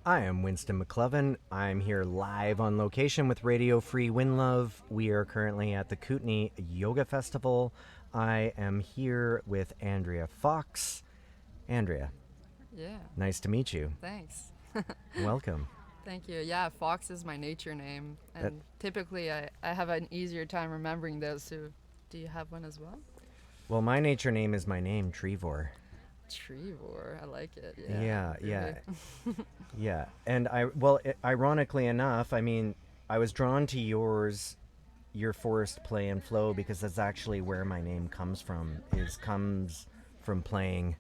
I am Winston McCloven. I'm here live on location with Radio Free Winlove. We are currently at the Kootenay Yoga Festival. I am here with Andrea Fox. Andrea, Yeah, nice to meet you. thanks. Welcome. Thank you. Yeah, Fox is my nature name, and typically I have an easier time remembering those. So, do you have one as well? Well, my nature name is my name, Trevor. Trevor, I like it. Yeah. Yeah. And ironically enough, I mean, I was drawn to your forest play and flow because that's actually where my name comes from. Comes from playing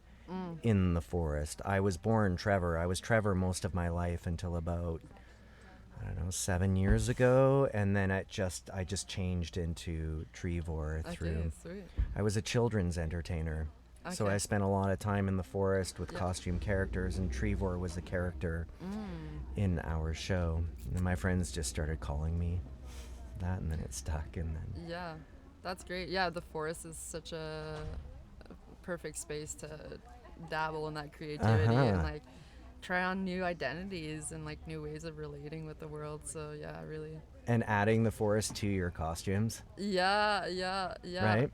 in the forest. I was born Trevor. I was Trevor most of my life until about, I don't know, 7 years ago, and then I just changed into Trevor through. Okay, sweet. I was a children's entertainer. So Okay. I spent a lot of time in the forest with costume characters, and Trevor was a character in our show. And my friends just started calling me that, and then it stuck, and then... Yeah, that's great. Yeah, the forest is such a perfect space to dabble in that creativity and like try on new identities and like new ways of relating with the world. So yeah, really. And adding the forest to your costumes. Yeah. Right?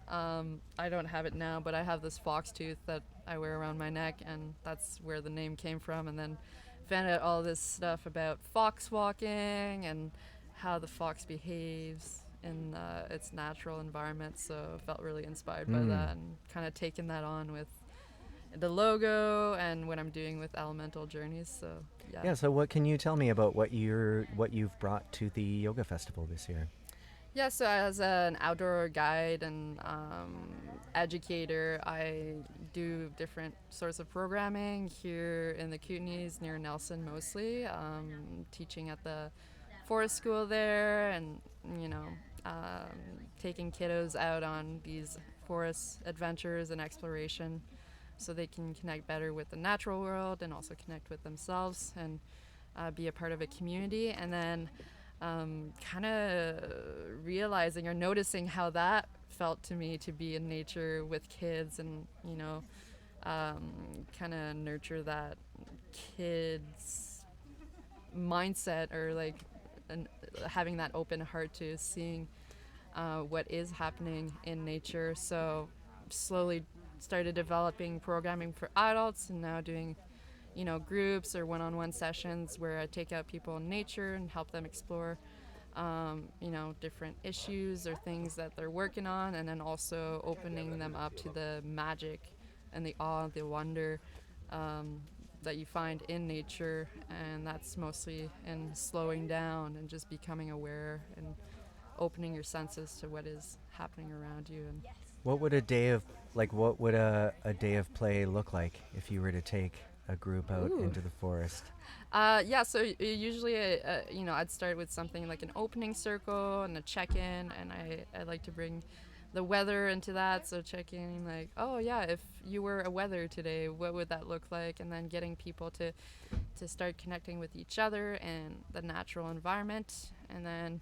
I don't have it now, but I have this fox tooth that I wear around my neck, and that's where the name came from. And then found out all this stuff about fox walking and how the fox behaves in its natural environment. So I felt really inspired by that, and kind of taken that on with the logo and what I'm doing with Elemental Journeys. So Yeah, so what can you tell me about what you've brought to the yoga festival this year? Yeah, so as an outdoor guide and educator, I do different sorts of programming here in the Kootenays near Nelson mostly, teaching at the forest school there, and taking kiddos out on these forest adventures and exploration so they can connect better with the natural world and also connect with themselves and be a part of a community. And then kind of realizing or noticing how that felt to me to be in nature with kids, and kind of nurture that kids mindset, or like having that open heart to seeing what is happening in nature. So slowly started developing programming for adults, and now doing groups or one-on-one sessions where I take out people in nature and help them explore different issues or things that they're working on, and then also opening them up to the magic and the awe, the wonder that you find in nature. And that's mostly in slowing down and just becoming aware and opening your senses to what is happening around you. And What would a day of day of play look like if you were to take a group out into the forest? So usually, I'd start with something like an opening circle and a check-in, and I like to bring the weather into that. So checking like, oh yeah, if you were a weather today, what would that look like? And then getting people to start connecting with each other and the natural environment, and then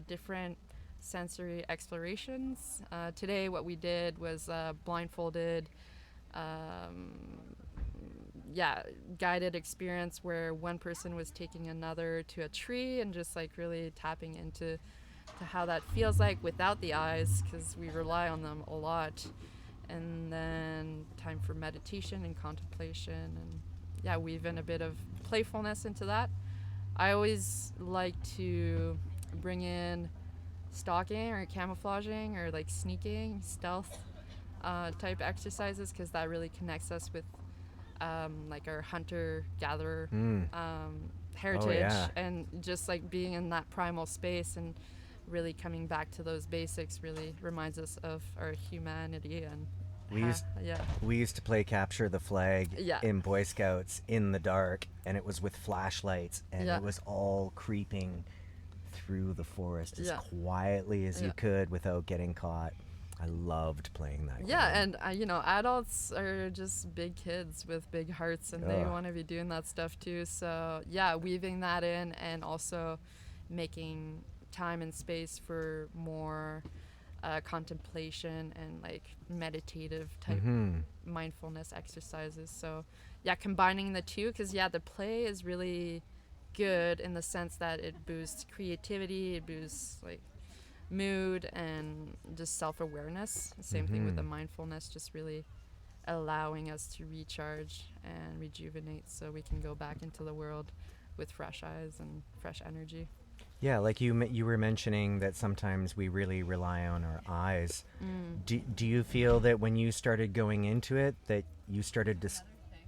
different sensory explorations. Today what we did was blindfolded guided experience where one person was taking another to a tree and just like really tapping into how that feels like without the eyes, because we rely on them a lot. And then time for meditation and contemplation, and weave in a bit of playfulness into that. I always like to bring in stalking or camouflaging or like sneaking, stealth type exercises, because that really connects us with like our hunter-gatherer heritage, and just like being in that primal space and really coming back to those basics really reminds us of our humanity. And we used to play capture the flag in Boy Scouts in the dark, and it was with flashlights, and it was all creeping through the forest as quietly as you could without getting caught. I loved playing that game. And adults are just big kids with big hearts, and they want to be doing that stuff too. So weaving that in, and also making time and space for more contemplation and like meditative type mindfulness exercises. So combining the two, because the play is really good in the sense that it boosts creativity, it boosts like mood and just self-awareness. Same thing with the mindfulness, just really allowing us to recharge and rejuvenate so we can go back into the world with fresh eyes and fresh energy. Yeah, like you were mentioning that sometimes we really rely on our eyes. Do you feel that when you started going into it that you started to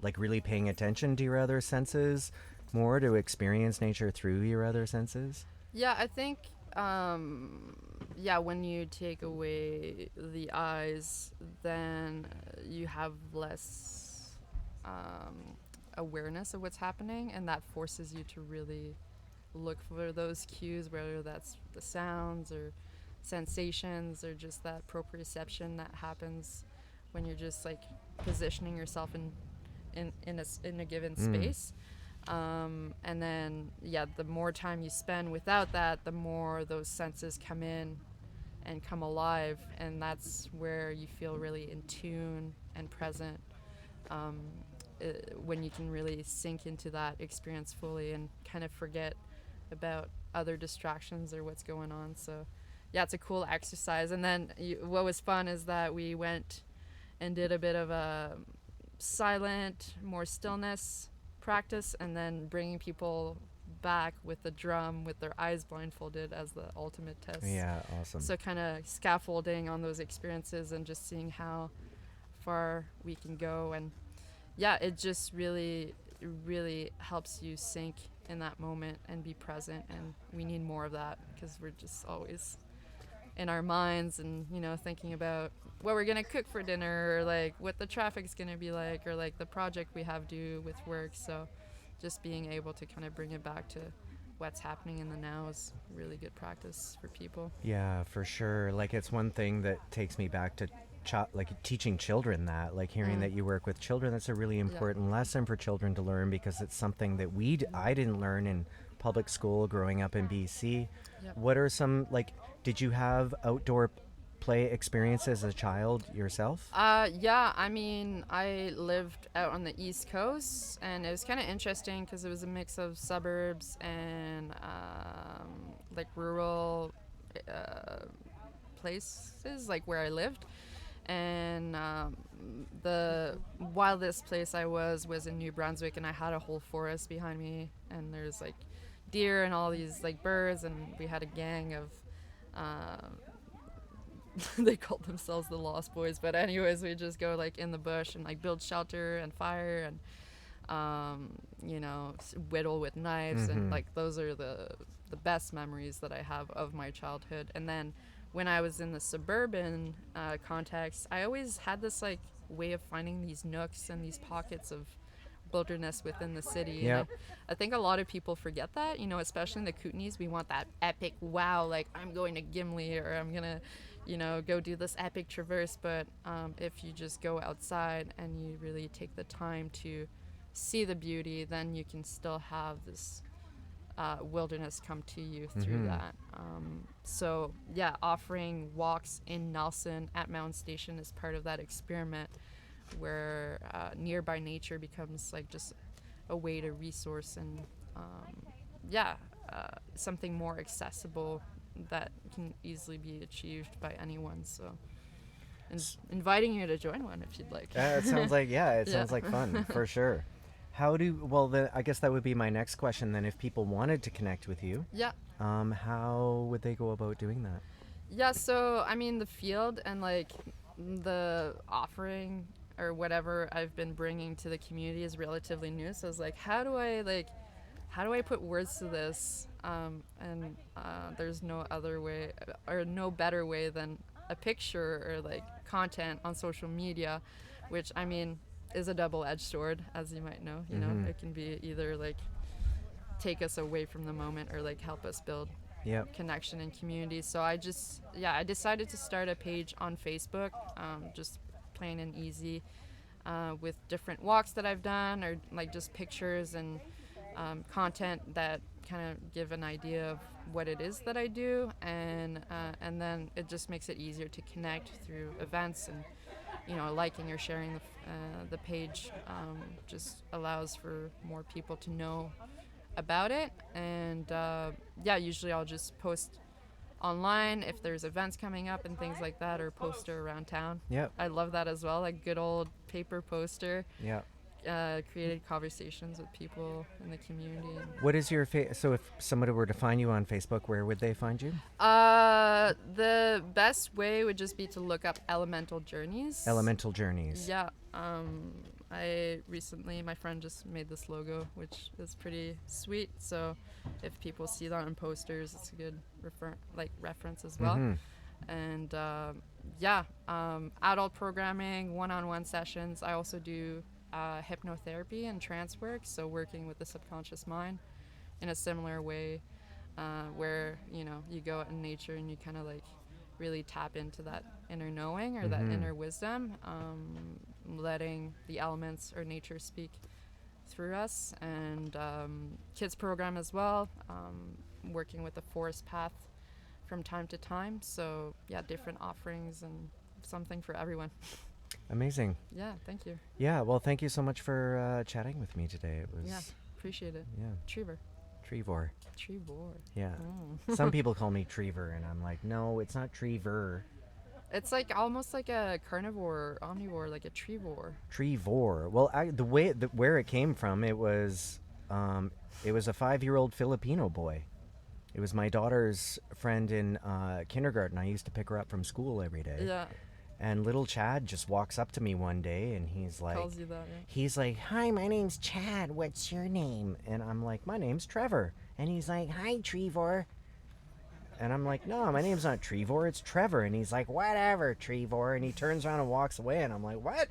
like really paying attention to your other senses more, to experience nature through your other senses? Yeah, I think when you take away the eyes, then you have less awareness of what's happening, and that forces you to really look for those cues, whether that's the sounds or sensations or just that proprioception that happens when you're just like positioning yourself in a given space. And then, the more time you spend without that, the more those senses come in and come alive, and that's where you feel really in tune and present, when you can really sink into that experience fully and kind of forget about other distractions or what's going on. So, it's a cool exercise. And then what was fun is that we went and did a bit of a silent, more stillness practice, and then bringing people back with the drum with their eyes blindfolded as the ultimate test. Yeah, awesome. So kind of scaffolding on those experiences and just seeing how far we can go. And it just really helps you sink in that moment and be present, and we need more of that because we're just always in our minds and thinking about what we're gonna cook for dinner, or like what the traffic's gonna be like, or like the project we have due with work. So just being able to kind of bring it back to what's happening in the now is really good practice for people. Yeah, for sure. Like, it's one thing that takes me back to like teaching children that, like hearing that you work with children. That's a really important lesson for children to learn, because it's something that I didn't learn in public school growing up in BC. What are some, like, did you have outdoor play experiences as a child yourself? I mean, I lived out on the East Coast, and it was kind of interesting because it was a mix of suburbs and like rural places, like where I lived. And the wildest place I was in New Brunswick, and I had a whole forest behind me, and there's like deer and all these like birds, and we had a gang of they called themselves the Lost Boys, but anyways, we just go like in the bush and like build shelter and fire and whittle with knives, and like those are the best memories that I have of my childhood. And then when I was in the suburban context, I always had this like way of finding these nooks and these pockets of wilderness within the city. Yeah. And I think a lot of people forget that, especially in the Kootenays, we want that epic wow, like I'm going to Gimli, or I'm gonna go do this epic traverse. But if you just go outside and you really take the time to see the beauty, then you can still have this wilderness come to you through that. So offering walks in Nelson at Mountain Station is part of that experiment, where nearby nature becomes like just a way to resource and something more accessible that can easily be achieved by anyone. So inviting you to join one if you'd like. It sounds like sounds like fun for sure. I guess that would be my next question then. If people wanted to connect with you, how would they go about doing that? So I mean, the field and like the offering or whatever I've been bringing to the community is relatively new. So I was like, how do I put words to this? And there's no other way or no better way than a picture or like content on social media, which I mean is a double-edged sword, as you might know. It can be either like take us away from the moment or like help us build connection and community. So I decided to start a page on Facebook, just plain and easy, with different walks that I've done, or like just pictures and content that kind of give an idea of what it is that I do, and then it just makes it easier to connect through events. And liking or sharing the page just allows for more people to know about it. And yeah, usually I'll just post online if there's events coming up and things like that, or poster around town. Yep. I love that as well, like good old paper poster. Yeah. Created conversations with people in the community. What is your so if somebody were to find you on Facebook, where would they find you? The best way would just be to look up Elemental Journeys. Elemental Journeys. Yeah. I recently, my friend just made this logo, which is pretty sweet. So if people see that on posters, it's a good reference as well. And adult programming, one-on-one sessions. I also do hypnotherapy and trance work, so working with the subconscious mind in a similar way, where you go out in nature and you kind of like really tap into that inner knowing or that inner wisdom, letting the elements or nature speak through us. And kids program as well, working with the forest path from time to time. So yeah, different offerings and something for everyone. Amazing. Yeah, thank you. Yeah, well, thank you so much for chatting with me today. It was appreciate it. Yeah. Trevor. Yeah. Oh. Some people call me Trevor, and I'm like, no, it's not Trevor. It's like almost like a carnivore, omnivore, like a trevor. Trevor. Well, where it came from, it was a 5-year-old Filipino boy. It was my daughter's friend in kindergarten. I used to pick her up from school every day. Yeah. And little Chad just walks up to me one day, and he's like, Calls you that, yeah. He's like, hi, my name's Chad. What's your name? And I'm like, my name's Trevor. And he's like, hi, Trevor. And I'm like, no, my name's not Trevor, it's Trevor. And he's like, whatever, Trevor. And he turns around and walks away, and I'm like, what?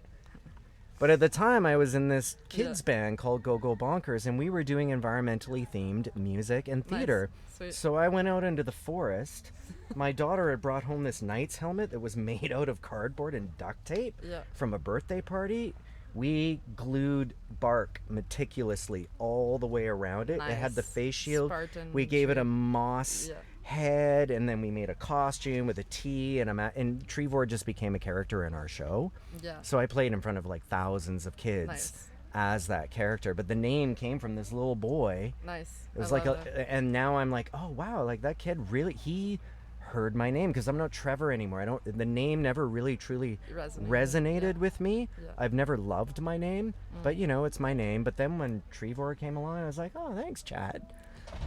But at the time, I was in this kids band called Go Go Bonkers, and we were doing environmentally themed music and theater. Nice. Sweet. So I went out into the forest. My daughter had brought home this knight's helmet that was made out of cardboard and duct tape from a birthday party. We glued bark meticulously all the way around it. Nice. It had the face shield. Spartan we gave it a tree. moss head, and then we made a costume with a T, and Trevor just became a character in our show. Yeah. So I played in front of like thousands of kids. Nice. As that character, but the name came from this little boy. Nice. It was I like love that. and now I'm like, oh wow, like that kid really, he heard my name, because I'm not Trevor anymore. The name never really truly resonated with me. Yeah. I've never loved my name, but it's my name. But then when Trevor came along, I was like, oh, thanks, Chad.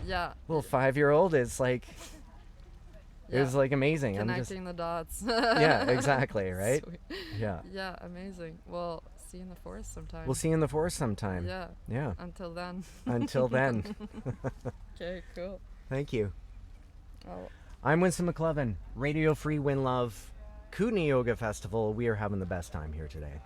Yeah. Little 5-year-old is like, it was like amazing. Connecting the dots. Yeah, exactly, right? Sweet. Yeah. Yeah, amazing. Well, see you in the forest sometime. We'll see you in the forest sometime. Yeah. Yeah. Until then. Until then. Okay, cool. Thank you. Oh. I'm Winston McLovin, Radio Free Winlove, Kootenay Yoga Festival. We are having the best time here today.